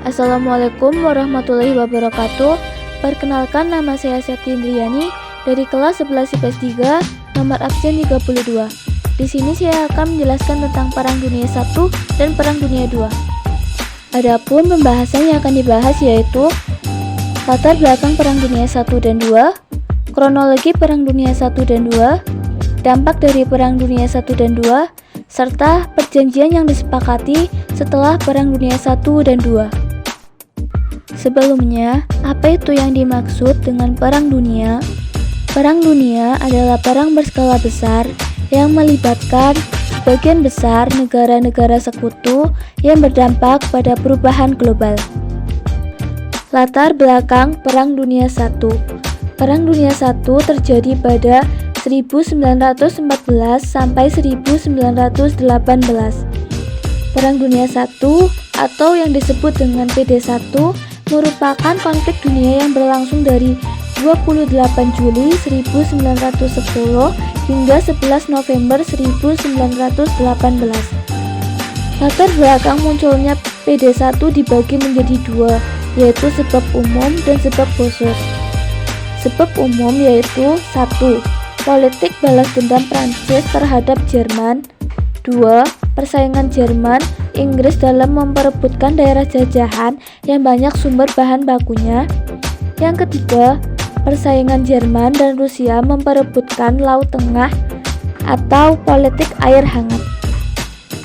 Assalamualaikum warahmatullahi wabarakatuh. Perkenalkan, nama saya Septi Indriani dari kelas 11 IPS 3, nomor absen 32. Di sini saya akan menjelaskan tentang Perang Dunia I dan Perang Dunia II. Adapun pembahasan yang akan dibahas yaitu latar belakang Perang Dunia I dan II, kronologi Perang Dunia I dan II, dampak dari Perang Dunia I dan II, serta perjanjian yang disepakati setelah Perang Dunia I dan II. Sebelumnya, apa itu yang dimaksud dengan Perang Dunia? Perang Dunia adalah perang berskala besar yang melibatkan sebagian besar negara-negara sekutu yang berdampak pada perubahan global. Latar belakang Perang Dunia I. Perang Dunia I terjadi pada 1914 sampai 1918. Perang Dunia I atau yang disebut dengan PD1 merupakan konflik dunia yang berlangsung dari 28 Juli 1910 hingga 11 November 1918. Latar belakang munculnya PD1 dibagi menjadi dua, yaitu sebab umum dan sebab khusus. Sebab umum yaitu 1. Politik balas dendam Prancis terhadap Jerman. 2. Persaingan Jerman Inggris dalam memperebutkan daerah jajahan yang banyak sumber bahan bakunya. Yang ketiga, persaingan Jerman dan Rusia memperebutkan Laut Tengah atau politik air hangat.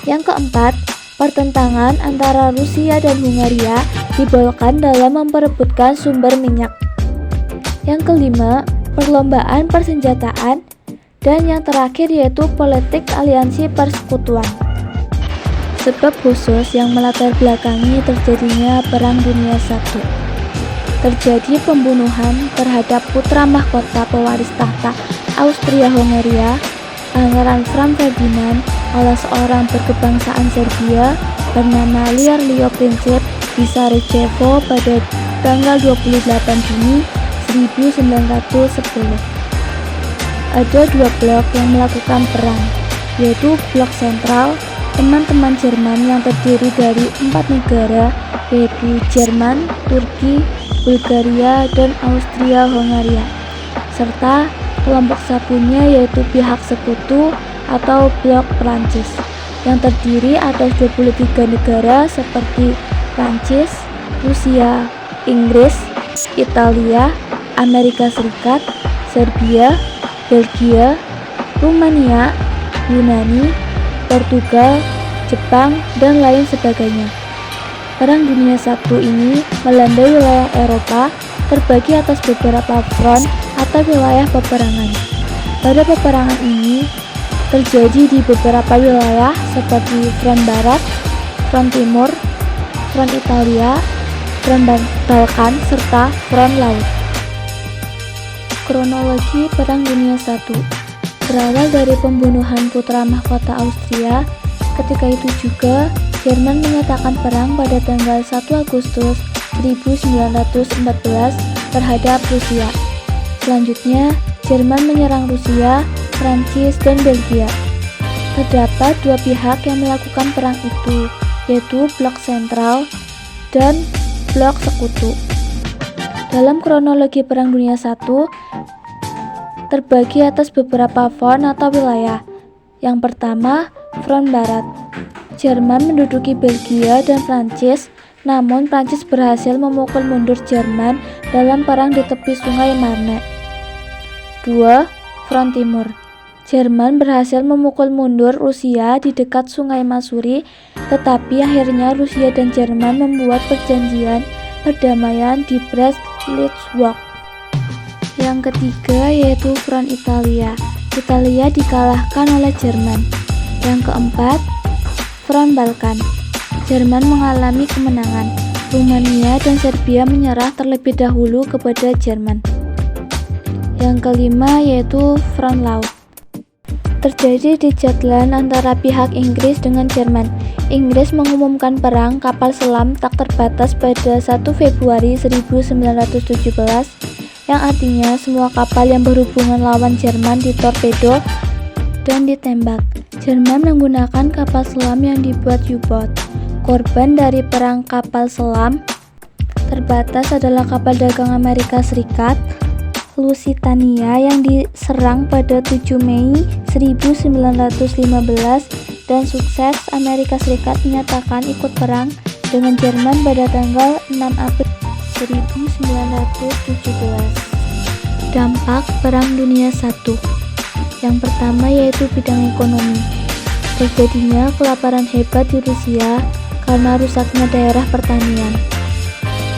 Yang keempat, pertentangan antara Rusia dan Hungaria di Balkan dalam memperebutkan sumber minyak. Yang kelima, perlombaan persenjataan. Dan yang terakhir yaitu politik aliansi persekutuan. Sebab khusus yang melatar belakangi terjadinya Perang Dunia I. Terjadi pembunuhan terhadap putra mahkota pewaris tahta Austria-Hungaria, Pangeran Franz Ferdinand, oleh seorang berkebangsaan Serbia bernama Lior Princip di Sarajevo pada tanggal 28 Juni 1910. Ada dua blok yang melakukan perang, yaitu blok sentral, teman-teman Jerman yang terdiri dari 4 negara, yaitu Jerman, Turki, Bulgaria, dan Austria-Hungaria, serta kelompok satunya yaitu pihak sekutu atau blok Prancis, yang terdiri atas 23 negara seperti Prancis, Rusia, Inggris, Italia, Amerika Serikat, Serbia, Belgia, Rumania, Yunani, Portugal, Jepang, dan lain sebagainya. Perang Dunia I ini melanda wilayah Eropa terbagi atas beberapa front atau wilayah peperangan. Pada peperangan ini terjadi di beberapa wilayah seperti front Barat, front Timur, front Italia, front Balkan, serta front Laut. Kronologi Perang Dunia I berawal dari pembunuhan putra mahkota Austria. Ketika itu juga Jerman menyatakan perang pada tanggal 1 Agustus 1914 terhadap Rusia. Selanjutnya, Jerman menyerang Rusia, Prancis, dan Belgia. Terdapat dua pihak yang melakukan perang itu, yaitu blok sentral dan blok sekutu. Dalam kronologi Perang Dunia I terbagi atas beberapa front atau wilayah. Yang pertama, front Barat. Jerman menduduki Belgia dan Prancis, namun Prancis berhasil memukul mundur Jerman dalam perang di tepi sungai Marne. 2. Front Timur. Jerman berhasil memukul mundur Rusia di dekat sungai Masuri, tetapi akhirnya Rusia dan Jerman membuat perjanjian perdamaian di Brest-Litovsk. Yang ketiga yaitu front Italia. Italia dikalahkan oleh Jerman. Yang keempat, front Balkan. Jerman mengalami kemenangan. Rumania dan Serbia menyerah terlebih dahulu kepada Jerman. Yang kelima yaitu front Laut. Terjadi di Jutland antara pihak Inggris dengan Jerman. Inggris mengumumkan perang kapal selam tak terbatas pada 1 Februari 1917, yang artinya semua kapal yang berhubungan lawan Jerman ditorpedo dan ditembak. Jerman menggunakan kapal selam yang dibuat U-boat. Korban dari perang kapal selam terbatas adalah kapal dagang Amerika Serikat Lusitania yang diserang pada 7 Mei 1915 dan sukses. Amerika Serikat menyatakan ikut perang dengan Jerman pada tanggal 6 April 1917. Dampak Perang Dunia I. Yang pertama yaitu bidang ekonomi. Terjadinya kelaparan hebat di Rusia karena rusaknya daerah pertanian.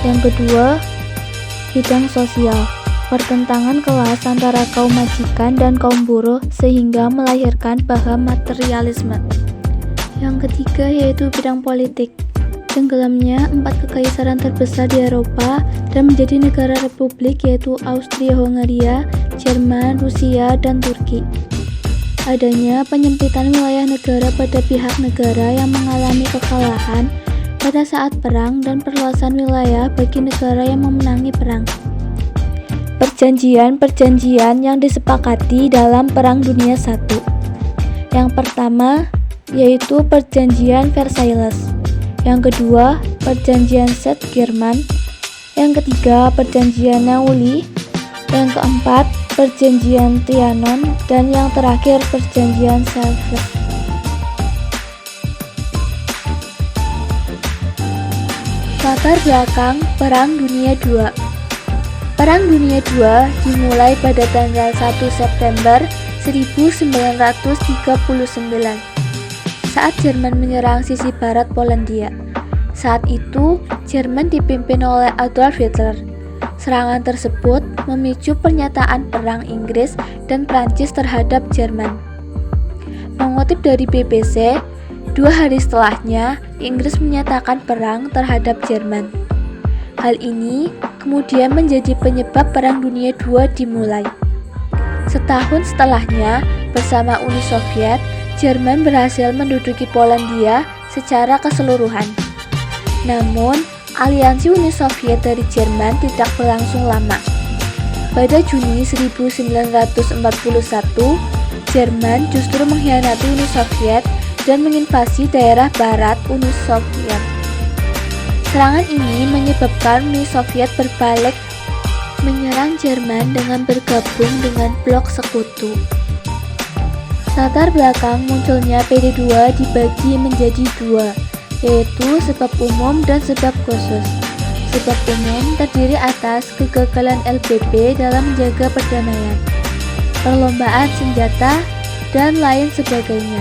Yang kedua, bidang sosial. Pertentangan kelas antara kaum majikan dan kaum buruh sehingga melahirkan paham materialisme. Yang ketiga yaitu bidang politik. Tenggelamnya 4 kekaisaran terbesar di Eropa dan menjadi negara republik yaitu Austria-Hungaria, Jerman, Rusia, dan Turki. Adanya penyempitan wilayah negara pada pihak negara yang mengalami kekalahan pada saat perang dan perluasan wilayah bagi negara yang memenangi perang. Perjanjian-perjanjian yang disepakati dalam Perang Dunia I. Yang pertama yaitu Perjanjian Versailles. Yang kedua, Perjanjian Set-Girman. Yang ketiga, Perjanjian Neuilly. Yang keempat, Perjanjian Trianon. Dan yang terakhir, Perjanjian Sèvres. Latar belakang Perang Dunia II. Perang Dunia II dimulai pada tanggal 1 September 1939 saat Jerman menyerang sisi barat Polandia. Saat itu, Jerman dipimpin oleh Adolf Hitler. Serangan tersebut memicu pernyataan perang Inggris dan Prancis terhadap Jerman. Mengutip dari BBC, 2 hari setelahnya, Inggris menyatakan perang terhadap Jerman. Hal ini kemudian menjadi penyebab Perang Dunia II dimulai. Setahun setelahnya, bersama Uni Soviet, Jerman berhasil menduduki Polandia secara keseluruhan. Namun, aliansi Uni Soviet dari Jerman tidak berlangsung lama. Pada Juni 1941, Jerman justru mengkhianati Uni Soviet dan menginvasi daerah barat Uni Soviet. Serangan ini menyebabkan Uni Soviet berbalik menyerang Jerman dengan bergabung dengan blok sekutu. Latar belakang munculnya PD2 dibagi menjadi 2, yaitu sebab umum dan sebab khusus. Sebab umum terdiri atas kegagalan LBP dalam menjaga perdamaian, perlombaan senjata, dan lain sebagainya.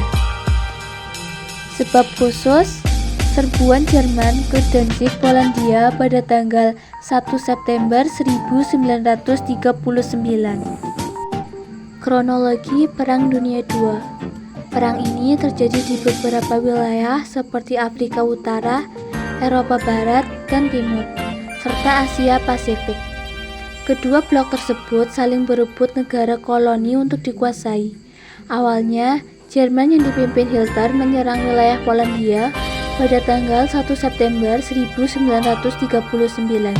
Sebab khusus, serbuan Jerman ke Danzig, Polandia pada tanggal 1 September 1939. Kronologi Perang Dunia II. Perang ini terjadi di beberapa wilayah seperti Afrika Utara, Eropa Barat dan Timur, serta Asia Pasifik. Kedua blok tersebut saling berebut negara koloni untuk dikuasai. Awalnya, Jerman yang dipimpin Hitler menyerang wilayah Polandia pada tanggal 1 September 1939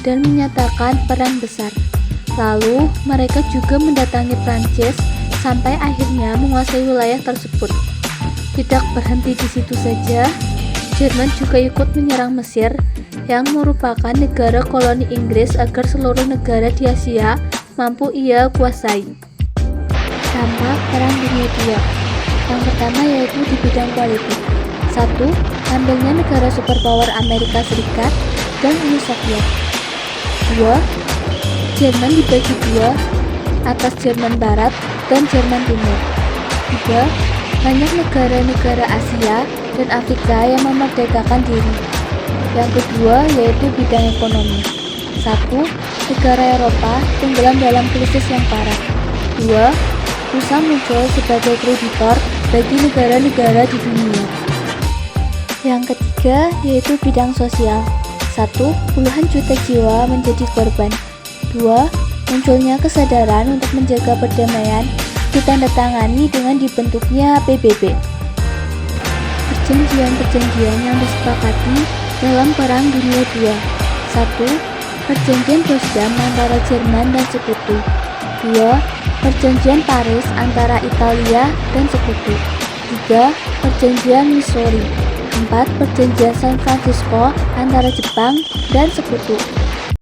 dan menyatakan perang besar. Lalu, mereka juga mendatangi Prancis sampai akhirnya menguasai wilayah tersebut. Tidak berhenti di situ saja, Jerman juga ikut menyerang Mesir yang merupakan negara koloni Inggris agar seluruh negara di Asia mampu ia kuasai. Dampak Perang Dunia II. Yang pertama yaitu di bidang politik. 1. Tampilnya negara superpower Amerika Serikat dan Uni Soviet. 2. Jerman dibagi 2 atas Jerman Barat dan Jerman Timur. 3. Banyak negara-negara Asia dan Afrika yang memerdekakan diri. Yang kedua yaitu bidang ekonomi. 1. Negara Eropa tenggelam dalam krisis yang parah. 2. USA muncul sebagai kreditor bagi negara-negara di dunia. Yang ketiga yaitu bidang sosial. 1. Puluhan juta jiwa menjadi korban. 2. Munculnya kesadaran untuk menjaga perdamaian ditandatangani dengan dibentuknya PBB. Perjanjian-perjanjian yang disepakati dalam Perang Dunia II. 1. Perjanjian Potsdam antara Jerman dan Sekutu. 2. Perjanjian Paris antara Italia dan Sekutu. 3. Perjanjian Missouri. keempat, perjanjian San Francisco antara Jepang dan Sekutu.